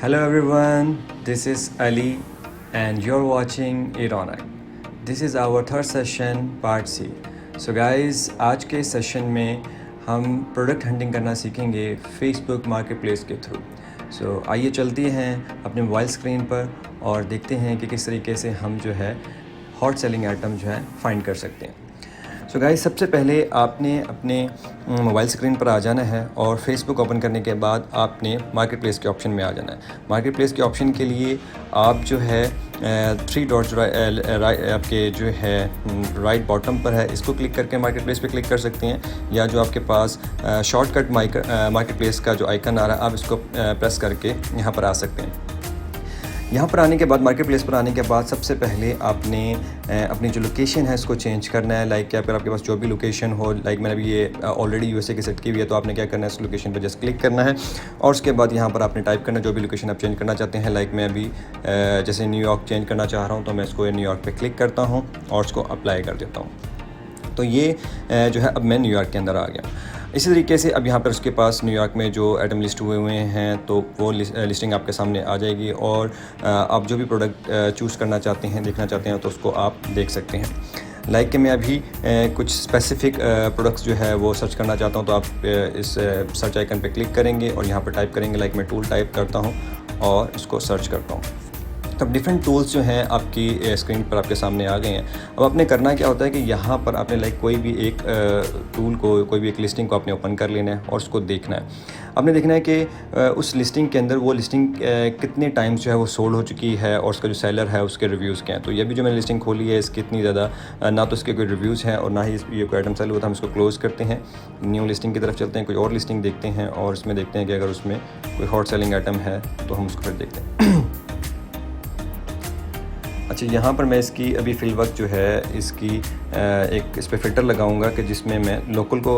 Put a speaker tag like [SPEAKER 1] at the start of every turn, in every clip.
[SPEAKER 1] Hello everyone, this is Ali and you're watching Ironic. This is our third session part C. So guys, आज के session में हम product hunting करना सीखेंगे Facebook marketplace के through. सो आइए चलते हैं अपने मोबाइल स्क्रीन पर और देखते हैं कि किस तरीके से हम जो है हॉट सेलिंग आइटम जो है फाइंड कर सकते हैं. सो गाइस, सबसे पहले आपने अपने मोबाइल स्क्रीन पर आ जाना है और फेसबुक ओपन करने के बाद आपने मार्केट प्लेस के ऑप्शन में आ जाना है. मार्केट प्लेस के ऑप्शन के लिए आप जो है 3 डॉट्स आपके जो है राइट बॉटम पर है, इसको क्लिक करके मार्केट प्लेस पे क्लिक कर सकते हैं, या जो आपके पास शॉर्टकट मार्केट प्लेस का जो आइकन आ रहा है आप इसको प्रेस करके यहाँ पर आ सकते हैं. यहाँ पर आने के बाद मार्केट प्लेस पर आने के बाद सबसे पहले आपने अपनी जो लोकेशन है इसको चेंज करना है. लाइक अगर आपके पास जो भी लोकेशन हो, लाइक मैंने अभी ये ऑलरेडी यूएसए की सेट की हुई है, तो आपने क्या करना है, इस लोकेशन पर जस्ट क्लिक करना है और उसके बाद यहाँ पर आपने टाइप करना है जो भी लोकेशन आप चेंज करना चाहते हैं. लाइक मैं अभी जैसे न्यूयॉर्क चेंज करना चाह रहा हूँ तो मैं इसको न्यूयॉर्क पर क्लिक करता हूँ और उसको अप्लाई कर देता हूँ. तो ये जो है अब मैं न्यूयॉर्क के अंदर आ गया. इसी तरीके से अब यहाँ पर उसके पास न्यूयॉर्क में जो आइटम लिस्ट हुए हैं तो वो लिस्टिंग आपके सामने आ जाएगी और आप जो भी प्रोडक्ट चूज़ करना चाहते हैं, देखना चाहते हैं, तो उसको आप देख सकते हैं. लाइक कि मैं अभी कुछ स्पेसिफ़िक प्रोडक्ट्स जो है वो सर्च करना चाहता हूँ, तो आप इस सर्च आइकन पे क्लिक करेंगे और यहाँ पर टाइप करेंगे. लाइक मैं टूल टाइप करता हूँ और इसको सर्च करता हूँ. तो अब डिफरेंट टूल्स जो हैं आपकी स्क्रीन पर आपके सामने आ गए हैं. अब आपने करना क्या होता है कि यहाँ पर आपने लाइक कोई भी एक टूल को, कोई भी एक लिस्टिंग को आपने ओपन कर लेना है और उसको देखना है. आपने देखना है कि उस लिस्टिंग के अंदर वो लिस्टिंग कितने टाइम्स जो है वो सोल्ड हो चुकी है और उसका जो सेलर है उसके रिव्यूज़ क्या हैं. तो ये भी जो मैंने लिस्टिंग खोली है इसकी इतनी ज़्यादा ना तो इसके कोई रिव्यूज़ हैं और ना ही ये कोई आइटम सेल हुआ था. हम इसको क्लोज़ करते हैं, न्यू लिस्टिंग की तरफ चलते हैं, कोई और लिस्टिंग देखते हैं और उसमें देखते हैं कि अगर उसमें कोई हॉट सेलिंग आइटम है तो हम उसको फिर देखते हैं. अच्छा, यहाँ पर मैं इसकी अभी फ़िल वक्त जो है इसकी एक इस पर फ़िल्टर लगाऊंगा कि जिसमें मैं लोकल को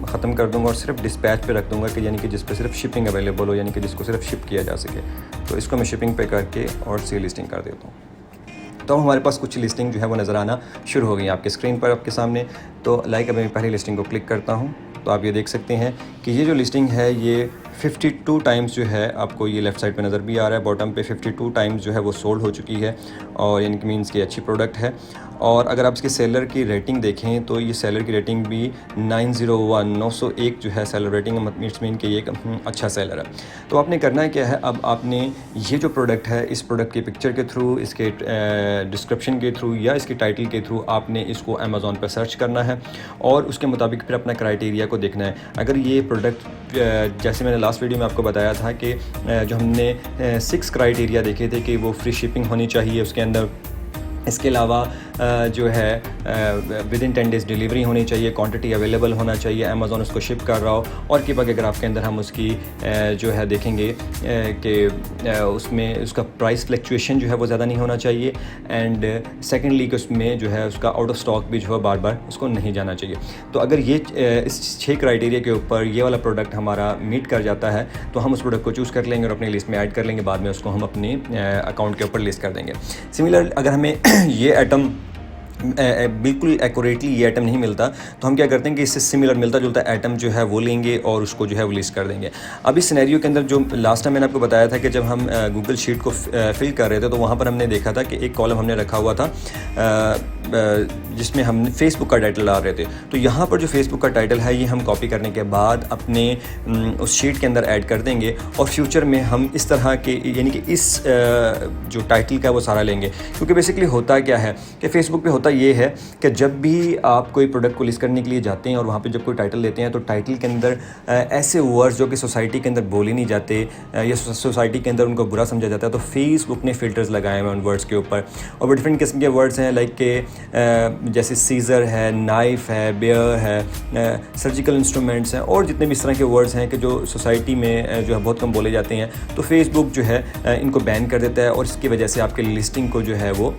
[SPEAKER 1] ख़त्म कर दूंगा और सिर्फ डिस्पैच पे रख दूंगा, कि यानी कि जिस पे सिर्फ शिपिंग अवेलेबल हो, यानी कि जिसको सिर्फ शिप किया जा सके. तो इसको मैं शिपिंग पे करके और सी लिस्टिंग कर देता हूँ. तो हमारे पास कुछ लिस्टिंग जो है वो नज़र आना शुरू हो गई आपके स्क्रीन पर आपके सामने. तो लाइक अभी मैं पहली लिस्टिंग को क्लिक करता हूँ तो आप ये देख सकते हैं कि ये जो लिस्टिंग है ये 52 टाइम्स जो है आपको ये लेफ़्ट साइड पे नज़र भी आ रहा है. बॉटम पे 52 टाइम्स जो है वो सोल्ड हो चुकी है और यानी कि मीन्स की अच्छी प्रोडक्ट है. और अगर आप इसके सेलर की रेटिंग देखें तो ये सेलर की रेटिंग भी 901 जो है सेलर रेटिंग, मीन्स मीन कि ये एक अच्छा सेलर है. तो आपने करना है क्या है, अब आपने ये जो प्रोडक्ट है इस प्रोडक्ट की पिक्चर के थ्रू, इसके डिस्क्रिप्शन के थ्रू या इसके टाइटल के थ्रू आपने इसको अमेज़ॉन पर सर्च करना है और उसके मुताबिक फिर अपना क्राइटेरिया को देखना है. अगर ये प्रोडक्ट जैसे मैंने लास्ट वीडियो में आपको बताया था कि जो हमने 6 क्राइटेरिया देखे थे कि वो फ्री शिपिंग होनी चाहिए उसके अंदर, इसके अलावा जो है विद इन 10 डेज़ डिलीवरी होनी चाहिए, क्वांटिटी अवेलेबल होना चाहिए, अमेज़ॉन उसको शिप कर रहा हो, और कि पैराग्राफ के अंदर हम उसकी जो है देखेंगे कि उसमें उसका प्राइस फ्लक्चुएशन जो है वो ज़्यादा नहीं होना चाहिए. एंड सेकेंडली कि उसमें जो है उसका आउट ऑफ स्टॉक भी जो है बार बार उसको नहीं जाना चाहिए. तो अगर ये इस 6 क्राइटेरिया के ऊपर ये वाला प्रोडक्ट हमारा मीट कर जाता है तो हम उस प्रोडक्ट को चूज़ कर लेंगे और अपनी लिस्ट में ऐड कर लेंगे. बाद में उसको हम अपने अकाउंट के ऊपर लिस्ट कर देंगे. सिमिलर अगर हमें ये आइटम बिल्कुल एक्यूरेटली ये आइटम नहीं मिलता तो हम क्या करते हैं कि इससे सिमिलर मिलता जुलता आइटम जो है वो लेंगे और उसको जो है वो लिस्ट कर देंगे. अब इस सिनेरियो के अंदर जो लास्ट टाइम मैंने आपको बताया था कि जब हम गूगल शीट को फिल कर रहे थे तो वहाँ पर हमने देखा था कि एक कॉलम हमने रखा हुआ था जिसमें हम फेसबुक का टाइटल ला रहे थे. तो यहाँ पर जो फेसबुक का टाइटल है ये हम कॉपी करने के बाद अपने उस शीट के अंदर ऐड कर देंगे और फ्यूचर में हम इस तरह के यानी कि इस जो टाइटल का वो सारा लेंगे. क्योंकि बेसिकली होता क्या है कि फेसबुक पे होता ये है कि जब भी आप कोई प्रोडक्ट को लिस्ट करने के लिए जाते हैं और वहाँ पे जब कोई टाइटल लेते हैं तो टाइटल के अंदर ऐसे वर्ड्स जो कि सोसाइटी के अंदर बोले नहीं जाते या सोसाइटी के अंदर उनको बुरा समझा जाता है, तो फेसबुक ने फ़िल्टर्स लगाए हुए हैं उन वर्ड्स के ऊपर. और वो डिफरेंट किस्म के वर्ड्स हैं, लाइक के जैसे सीज़र है, नाइफ़ है, बेयर है, सर्जिकल इंस्ट्रूमेंट्स हैं और जितने भी इस तरह के वर्ड्स हैं कि जो सोसाइटी में जो है बहुत कम बोले जाते हैं. तो फेसबुक जो है इनको बैन कर देता है और इसकी वजह से आपके लिस्टिंग को जो है वो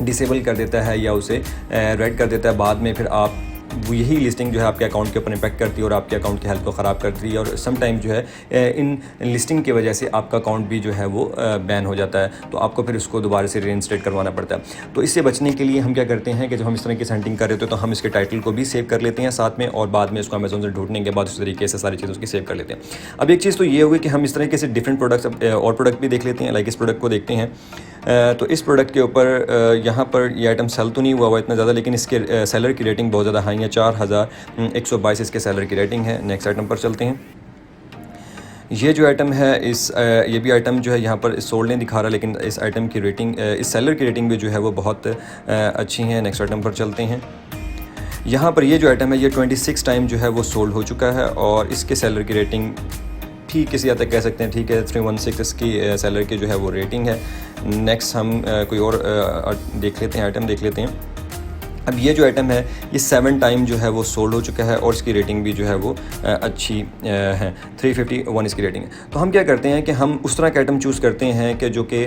[SPEAKER 1] डिसेबल कर देता है या उसे रेड कर देता है. बाद में फिर आप वो यही लिस्टिंग जो है आपके अकाउंट के ऊपर इम्पैक्ट करती है और आपके अकाउंट की हेल्थ को ख़राब करती है, और समटाइम जो है इन लिस्टिंग की वजह से आपका अकाउंट भी जो है वो बैन हो जाता है, तो आपको फिर उसको दोबारा से रीइंस्टेट करवाना पड़ता है। तो इससे बचने के लिए हम क्या करते हैं कि जब हम इस तरह की सेटिंग कर रहे होते हैं तो हम इसके टाइटल को भी सेव कर लेते हैं साथ में, और बाद में इसको अमेज़न से ढूंढने के बाद उस तरीके से सारी चीज़ें उसकी सेव कर लेते हैं। अब एक चीज़ तो ये हुई कि हम इस तरीके से डिफरेंट प्रोडक्ट्स और प्रोडक्ट भी देख लेते हैं। लाइक इस प्रोडक्ट को देखते हैं, तो इस प्रोडक्ट के ऊपर यहाँ पर ये आइटम सेल तो नहीं हुआ इतना ज़्यादा, लेकिन इसके सेलर की रेटिंग बहुत ज़्यादा हाई है, 4122 इसके सेलर की रेटिंग है। नेक्स्ट आइटम पर चलते हैं। ये जो आइटम है ये भी आइटम जो है यहाँ पर सोल्ड नहीं दिखा रहा, लेकिन इस आइटम की रेटिंग, इस सेलर की रेटिंग भी जो है वो बहुत अच्छी है। नेक्स्ट आइटम पर चलते हैं। यहाँ पर ये जो आइटम है ये 26 टाइम जो है वो सोल्ड हो चुका है, और इसके सेलर की रेटिंग ठीक किसी हद तक कह सकते हैं ठीक है, 316 इसकी सेलर की जो है वो रेटिंग है। नेक्स्ट हम कोई और देख लेते हैं, आइटम देख लेते हैं। अब ये जो आइटम है ये 7 टाइम जो है वो सोल्ड हो चुका है, और इसकी रेटिंग भी जो है वो अच्छी है, 351 इसकी रेटिंग है। तो हम क्या करते हैं कि हम उस तरह का आइटम चूज़ करते हैं कि जो कि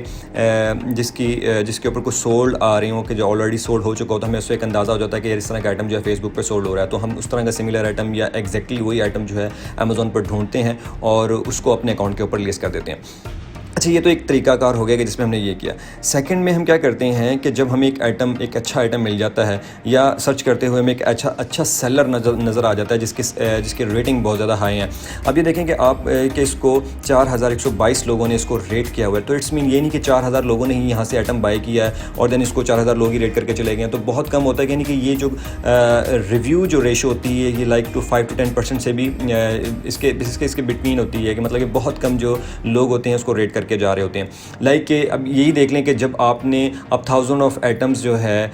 [SPEAKER 1] जिसके ऊपर कुछ सोल्ड आ रही हो, कि जो ऑलरेडी सोल्ड हो चुका हो, तो हमें उससे एक अंदाज़ा हो जाता है कि इस तरह का आइटम जो है फेसबुक पर सोल्ड हो रहा है, तो हम उस तरह का सिमिलर आइटम या एग्जैक्टली वही आइटम जो है अमेज़ॉन पर ढूंढते हैं और उसको अपने अकाउंट के ऊपर लिस्ट कर देते हैं। अच्छा, ये तो एक तरीकाकार हो गया कि जिसमें हमने ये किया। सेकंड में हम क्या करते हैं कि जब हमें एक अच्छा आइटम मिल जाता है, या सर्च करते हुए हमें एक अच्छा सेलर नज़र आ जाता है जिसकी रेटिंग बहुत ज़्यादा हाई है। अब ये देखें कि आप कि इसको 4122 लोगों ने इसको रेट किया हुआ है, तो इट्स मीन ये नहीं कि 4000 लोगों ने ही यहाँ से आइटम बाय किया है और देन इसको 4000 लोग ही रेट करके चले गए, तो बहुत कम होता है। यानी कि ये जो रिव्यू जो रेशो होती है ये लाइक टू 5 to 10% से भी इसके बिटवीन होती है, कि मतलब कि बहुत कम जो लोग होते हैं उसको रेट करके जा रहे होते हैं। लाइक कि अब यही देख लें कि जब आपने अब 1000 ऑफ आइटम्स जो है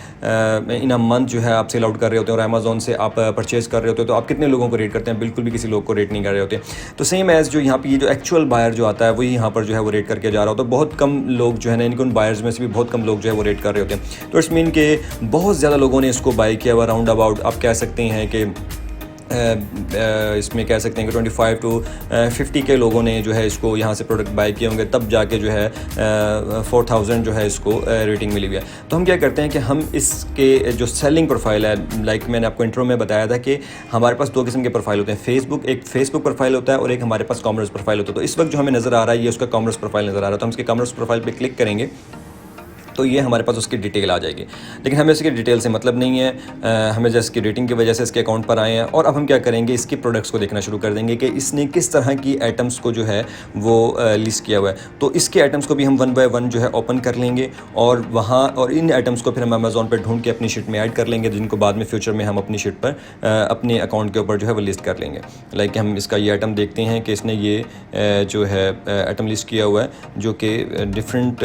[SPEAKER 1] इन अ मंथ जो है आप सेल आउट कर रहे होते हैं और अमेज़ॉन से आप परचेज़ कर रहे होते हैं, तो आप कितने लोगों को रेट करते हैं? बिल्कुल भी किसी लोग को रेट नहीं कर रहे होते। तो सेम एज़ जो यहाँ पे ये जो एक्चुअल बायर जो आता है वही यहाँ पर जो है वो रेट करके जा रहा होता है। बहुत कम लोग जो है ना, इनको उन बायर्स में से भी बहुत कम लोग जो है वो रेट कर रहे होते हैं। तो इट्स मीन कि बहुत ज़्यादा लोगों ने इसको बाय किया हुआ, राउंड अबाउट आप कह सकते हैं कि इसमें कह सकते हैं कि 25 to 50 के लोगों ने जो है इसको यहाँ से प्रोडक्ट बाय किए होंगे, तब जाके जो है 4000 जो है इसको रेटिंग मिली हुई है। तो हम क्या करते हैं कि हम इसके जो सेलिंग प्रोफाइल है, लाइक मैंने आपको इंट्रो में बताया था कि हमारे पास 2 किस्म के प्रोफाइल होते हैं। एक फेसबुक प्रोफाइल होता है और एक हमारे पास कॉमर्स प्रोफाइल होता है। तो इस वक्त जो हमें नज़र आ रहा है ये उसका कॉमर्स प्रोफाइल नज़र आ रहा है, तो हम इसके कॉमर्स प्रोफाइल पर क्लिक करेंगे तो ये हमारे पास उसकी डिटेल आ जाएगी। लेकिन हमें इसकी डिटेल से मतलब नहीं है, हमें जैसे इसकी रेटिंग की वजह से इसके अकाउंट पर आए हैं। और अब हम क्या करेंगे, इसकी प्रोडक्ट्स को देखना शुरू कर देंगे कि इसने किस तरह की आइटम्स को जो है वो लिस्ट किया हुआ है। तो इसके आइटम्स को भी हम 1 by 1 जो है ओपन कर लेंगे, और इन आइटम्स को फिर हम अमेज़ॉन पर ढूंढ के अपनी शीट में ऐड कर लेंगे, जिनको बाद में फ्यूचर में हम अपनी शीट पर अपने अकाउंट के ऊपर जो है वो लिस्ट कर लेंगे। लाइक हम इसका ये आइटम देखते हैं कि इसने ये जो है आइटम लिस्ट किया हुआ है, जो कि डिफरेंट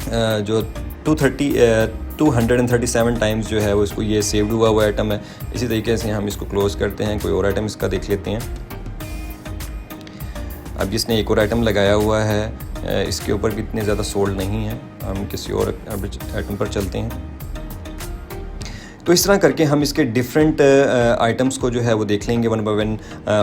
[SPEAKER 1] जो 237 टाइम्स जो है वो इसको ये सेव्ड हुआ आइटम है। इसी तरीके से हम इसको क्लोज़ करते हैं, कोई और आइटम इसका देख लेते हैं। अब इसने एक और आइटम लगाया हुआ है, इसके ऊपर भी इतने ज़्यादा सोल्ड नहीं है। हम किसी और आइटम पर चलते हैं। तो इस तरह करके हम इसके डिफरेंट आइटम्स को जो है वो देख लेंगे, 1 by 1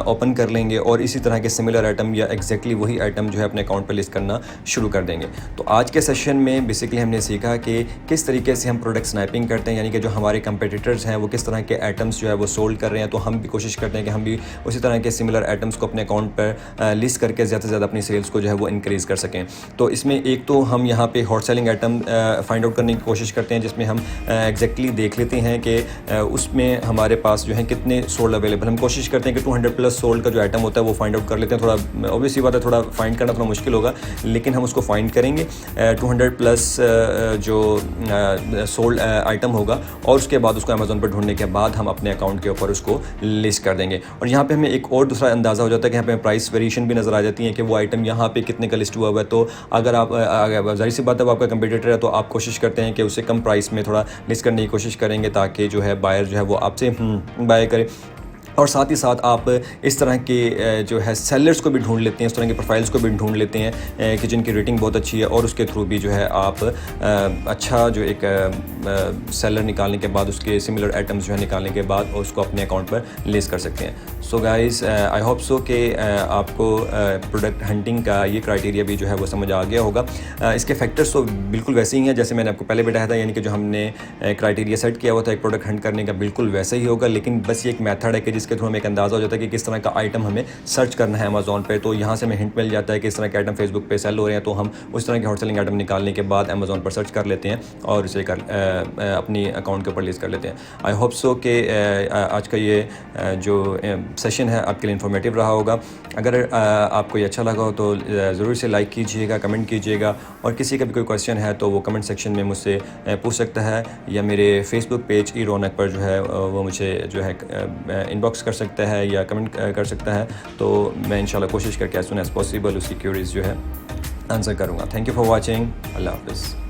[SPEAKER 1] ओपन कर लेंगे, और इसी तरह के सिमिलर आइटम या एग्जैक्टली वही आइटम जो है अपने अकाउंट पर लिस्ट करना शुरू कर देंगे। तो आज के सेशन में बेसिकली हमने सीखा कि किस तरीके से हम प्रोडक्ट स्नैपिंग करते हैं, यानी कि जो हमारे कंपेटिटर्स हैं वो किस तरह के आइटम्स जो है वो सोल्ड कर रहे हैं, तो हम भी कोशिश करते हैं कि हम भी उसी तरह के सिमिलर आइटम्स को अपने अकाउंट पर लिस्ट करके ज़्यादा से ज़्यादा अपनी सेल्स को जो है वो इंक्रीज़ कर सकें। तो इसमें एक तो हम यहाँ पे hot selling item find out करने की कोशिश करते हैं, जिसमें हम एग्जैक्टली देख लेते हैं कि उसमें हमारे पास जो है कितने सोल्ड अवेलेबल। हम कोशिश करते हैं कि 200+ सोल्ड का जो आइटम होता है वो फाइंड आउट कर लेते हैं। थोड़ा ऑब्वियसली बात है, थोड़ा फाइंड करना थोड़ा मुश्किल होगा, लेकिन हम उसको फाइंड करेंगे। 200+ जो सोल्ड आइटम होगा, और उसके बाद उसको अमेज़ॉन पर ढूंढने के बाद हम अपने अकाउंट के ऊपर उसको लिस्ट कर देंगे। और यहाँ पे हमें एक और दूसरा अंदाज़ा हो जाता है कि यहाँ पे प्राइस वेरिएशन भी नज़र आ जाती है कि वो आइटम यहाँ पे कितने का लिस्ट हुआ हुआ है। तो अगर आप ज़ाहिर सी बात है, आपका कंपटीटर है, तो आप कोशिश करते हैं कि उससे कम प्राइस में थोड़ा लिस्ट करने की कोशिश करेंगे, ताकि जो है बायर जो है वो आपसे बाय करे। और साथ ही साथ आप इस तरह के जो है सेलर्स को भी ढूंढ लेते हैं, इस तरह के प्रोफाइल्स को भी ढूंढ लेते हैं कि जिनकी रेटिंग बहुत अच्छी है, और उसके थ्रू भी जो है आप अच्छा जो एक सेलर निकालने के बाद उसके सिमिलर आइटम्स जो है निकालने के बाद उसको अपने अकाउंट पर लिस्ट कर सकते हैं। So guys, I hope so कि आपको प्रोडक्ट हंटिंग का ये क्राइटेरिया भी जो है वो समझ आ गया होगा। इसके फैक्टर्स तो बिल्कुल वैसे ही हैं जैसे मैंने आपको पहले बताया था, यानी कि जो हमने क्राइटेरिया सेट किया हुआ था एक प्रोडक्ट हंट करने का, बिल्कुल वैसे ही होगा। लेकिन बस ये एक मेथड है कि जिसके थ्रू हमें एक अंदाज़ा हो जाता है कि किस तरह का आइटम हमें सर्च करना है अमेज़ॉन पे। तो यहाँ से हमें हिंट मिल जाता है कि इस तरह के आइटम फेसबुक पे सेल हो रहे हैं, तो हम उस तरह के हॉट सेलिंग आइटम निकालने के बाद अमेज़ॉन पर सर्च कर लेते हैं और इसे अपनी अकाउंट के ऊपर लिस्ट कर लेते हैं। आई होप सो कि आज का ये जो सेशन है आपके लिए इन्फॉर्मेटिव रहा होगा। अगर आपको ये अच्छा लगा हो तो ज़रूर से लाइक कीजिएगा, कमेंट कीजिएगा, और किसी का भी कोई क्वेश्चन है तो वो कमेंट सेक्शन में मुझसे पूछ सकता है, या मेरे फेसबुक पेज ई रौनक पर जो है वो मुझे जो है इनबॉक्स कर सकता है या कमेंट कर सकता है। तो मैं इंशाल्लाह कोशिश करके एज सून एज़ पॉसिबल उसकी क्यूरीज़ जो है आंसर करूँगा। Thank you for watching. अल्लाह हाफ़िज़।